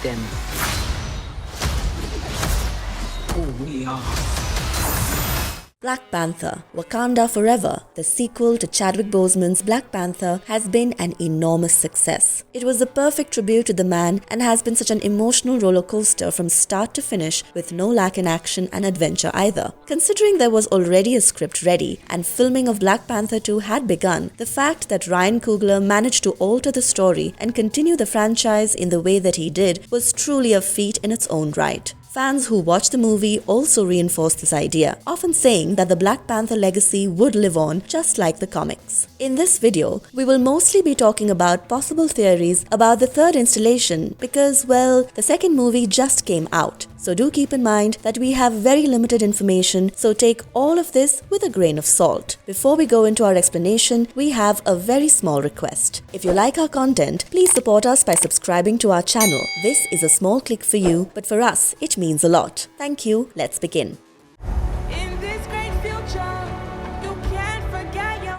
them who we are. Black Panther, Wakanda Forever, the sequel to Chadwick Boseman's Black Panther, has been an enormous success. It was the perfect tribute to the man and has been such an emotional roller coaster from start to finish with no lack in action and adventure either. Considering there was already a script ready and filming of Black Panther 2 had begun, the fact that Ryan Coogler managed to alter the story and continue the franchise in the way that he did was truly a feat in its own right. Fans who watched the movie also reinforced this idea, often saying that the Black Panther legacy would live on just like the comics. In this video, we will mostly be talking about possible theories about the third installation because, well, the second movie just came out. So do keep in mind that we have very limited information, so take all of this with a grain of salt. Before we go into our explanation, we have a very small request. If you like our content, please support us by subscribing to our channel. This is a small click for you, but for us, it means a lot. Thank you. Let's begin.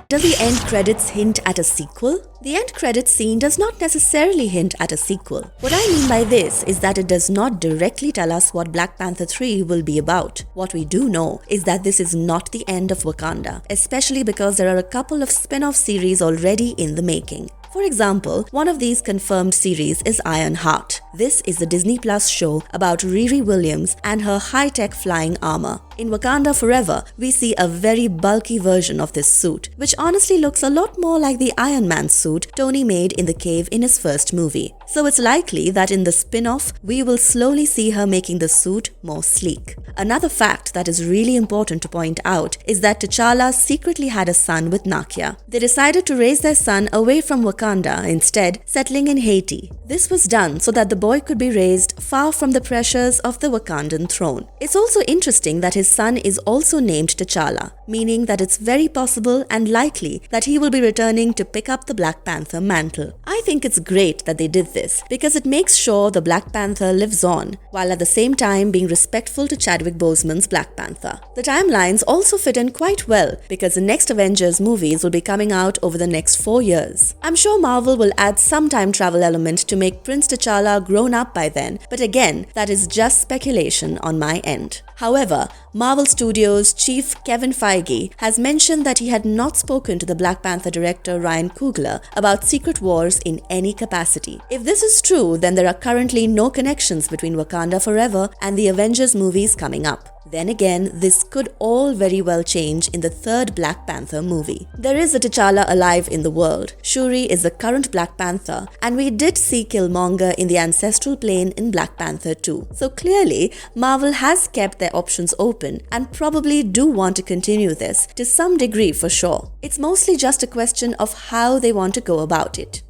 Does the end credits hint at a sequel? The end credits scene does not necessarily hint at a sequel. What I mean by this is that it does not directly tell us what Black Panther 3 will be about. What we do know is that this is not the end of Wakanda, especially because there are a couple of spin-off series already in the making. For example, one of these confirmed series is Iron Heart. This is the Disney Plus show about Riri Williams and her high-tech flying armor. In Wakanda Forever, we see a very bulky version of this suit, which honestly looks a lot more like the Iron Man suit Tony made in the cave in his first movie. So it's likely that in the spin-off, we will slowly see her making the suit more sleek. Another fact that is really important to point out is that T'Challa secretly had a son with Nakia. They decided to raise their son away from Wakanda, instead settling in Haiti. This was done so that the boy could be raised far from the pressures of the Wakandan throne. It's also interesting that his son is also named T'Challa, meaning that it's very possible and likely that he will be returning to pick up the Black Panther mantle. I think it's great that they did this because it makes sure the Black Panther lives on, while at the same time being respectful to Chadwick Boseman's Black Panther. The timelines also fit in quite well because the next Avengers movies will be coming out over the next 4 years. I'm sure Marvel will add some time travel element to make Prince T'Challa grown up by then, but again, that is just speculation on my end. However, Marvel Studios' chief Kevin Feige has mentioned that he had not spoken to the Black Panther director Ryan Coogler about Secret Wars in any capacity. If this is true, then there are currently no connections between Wakanda Forever and the Avengers movies coming up. Then again, this could all very well change in the third Black Panther movie. There is a T'Challa alive in the world. Shuri is the current Black Panther, and we did see Killmonger in the ancestral plane in Black Panther 2. So clearly, Marvel has kept their options open and probably do want to continue this to some degree for sure. It's mostly just a question of how they want to go about it.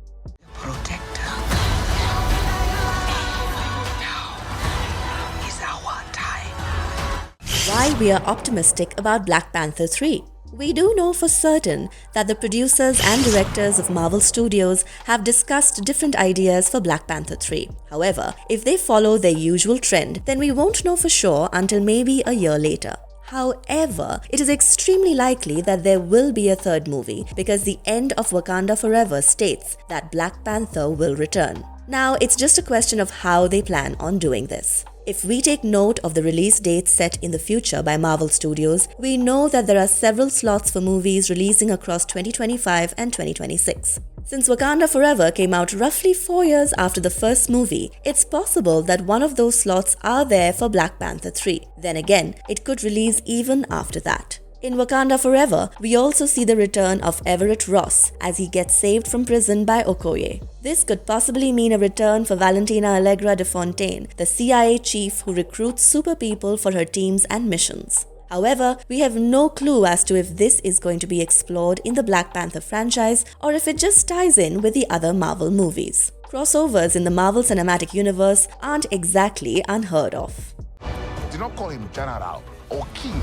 Why we are optimistic about Black Panther 3. We do know for certain that the producers and directors of Marvel Studios have discussed different ideas for Black Panther 3. However, if they follow their usual trend, then we won't know for sure until maybe a year later. However, it is extremely likely that there will be a third movie because the end of Wakanda Forever states that Black Panther will return. Now, it's just a question of how they plan on doing this. If we take note of the release dates set in the future by Marvel Studios, we know that there are several slots for movies releasing across 2025 and 2026. Since Wakanda Forever came out roughly 4 years after the first movie, it's possible that one of those slots are there for Black Panther 3. Then again, it could release even after that. In Wakanda Forever, we also see the return of Everett Ross as he gets saved from prison by Okoye. This could possibly mean a return for Valentina Allegra de Fontaine, the CIA chief who recruits super people for her teams and missions. However, we have no clue as to if this is going to be explored in the Black Panther franchise or if it just ties in with the other Marvel movies. Crossovers in the Marvel Cinematic Universe aren't exactly unheard of. They did not call him General or King.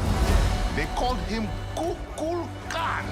They called him Kukul Khan.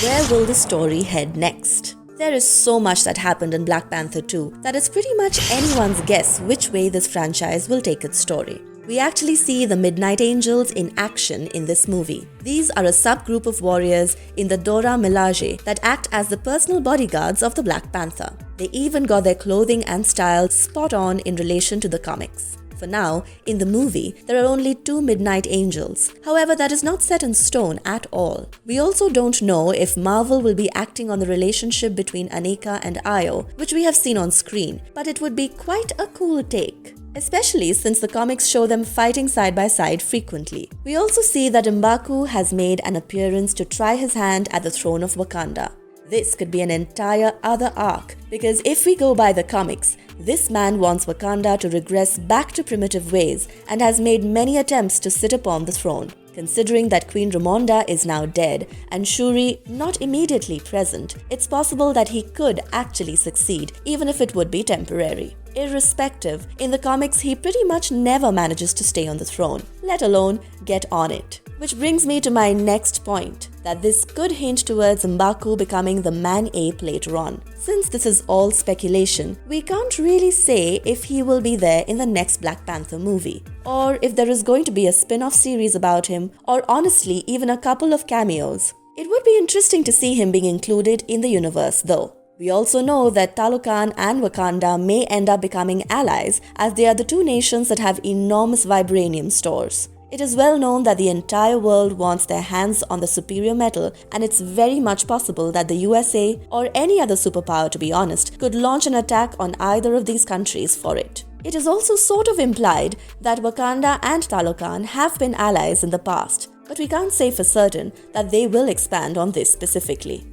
Where will the story head next? There is so much that happened in Black Panther 2 that it's pretty much anyone's guess which way this franchise will take its story. We actually see the Midnight Angels in action in this movie. These are a subgroup of warriors in the Dora Milaje that act as the personal bodyguards of the Black Panther. They even got their clothing and style spot on in relation to the comics. For now, in the movie, there are only 2 Midnight Angels. However, that is not set in stone at all. We also don't know if Marvel will be acting on the relationship between Aneka and Io, which we have seen on screen, but it would be quite a cool take, especially since the comics show them fighting side by side frequently. We also see that M'Baku has made an appearance to try his hand at the throne of Wakanda. This could be an entire other arc, because if we go by the comics, this man wants Wakanda to regress back to primitive ways and has made many attempts to sit upon the throne. Considering that Queen Ramonda is now dead and Shuri not immediately present, it's possible that he could actually succeed, even if it would be temporary. Irrespective, in the comics he pretty much never manages to stay on the throne, let alone get on it. Which brings me to my next point, that this could hint towards M'Baku becoming the Man-Ape later on. Since this is all speculation, we can't really say if he will be there in the next Black Panther movie, or if there is going to be a spin-off series about him, or honestly even a couple of cameos. It would be interesting to see him being included in the universe though. We also know that Talokan and Wakanda may end up becoming allies, as they are the 2 nations that have enormous vibranium stores. It is well known that the entire world wants their hands on the superior metal, and it's very much possible that the USA, or any other superpower to be honest, could launch an attack on either of these countries for it. It is also sort of implied that Wakanda and Talokan have been allies in the past, but we can't say for certain that they will expand on this specifically.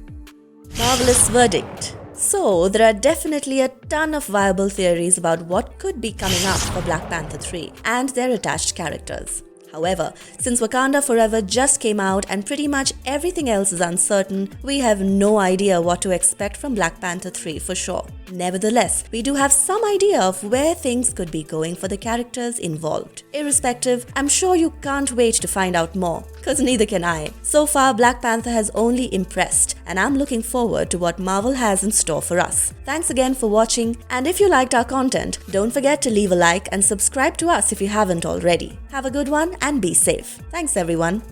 Marvelous verdict. So, there are definitely a ton of viable theories about what could be coming up for Black Panther 3 and their attached characters. However, since Wakanda Forever just came out and pretty much everything else is uncertain, we have no idea what to expect from Black Panther 3 for sure. Nevertheless, we do have some idea of where things could be going for the characters involved. Irrespective, I'm sure you can't wait to find out more, cause neither can I. So far, Black Panther has only impressed, and I'm looking forward to what Marvel has in store for us. Thanks again for watching, and if you liked our content, don't forget to leave a like and subscribe to us if you haven't already. Have a good one and be safe. Thanks everyone.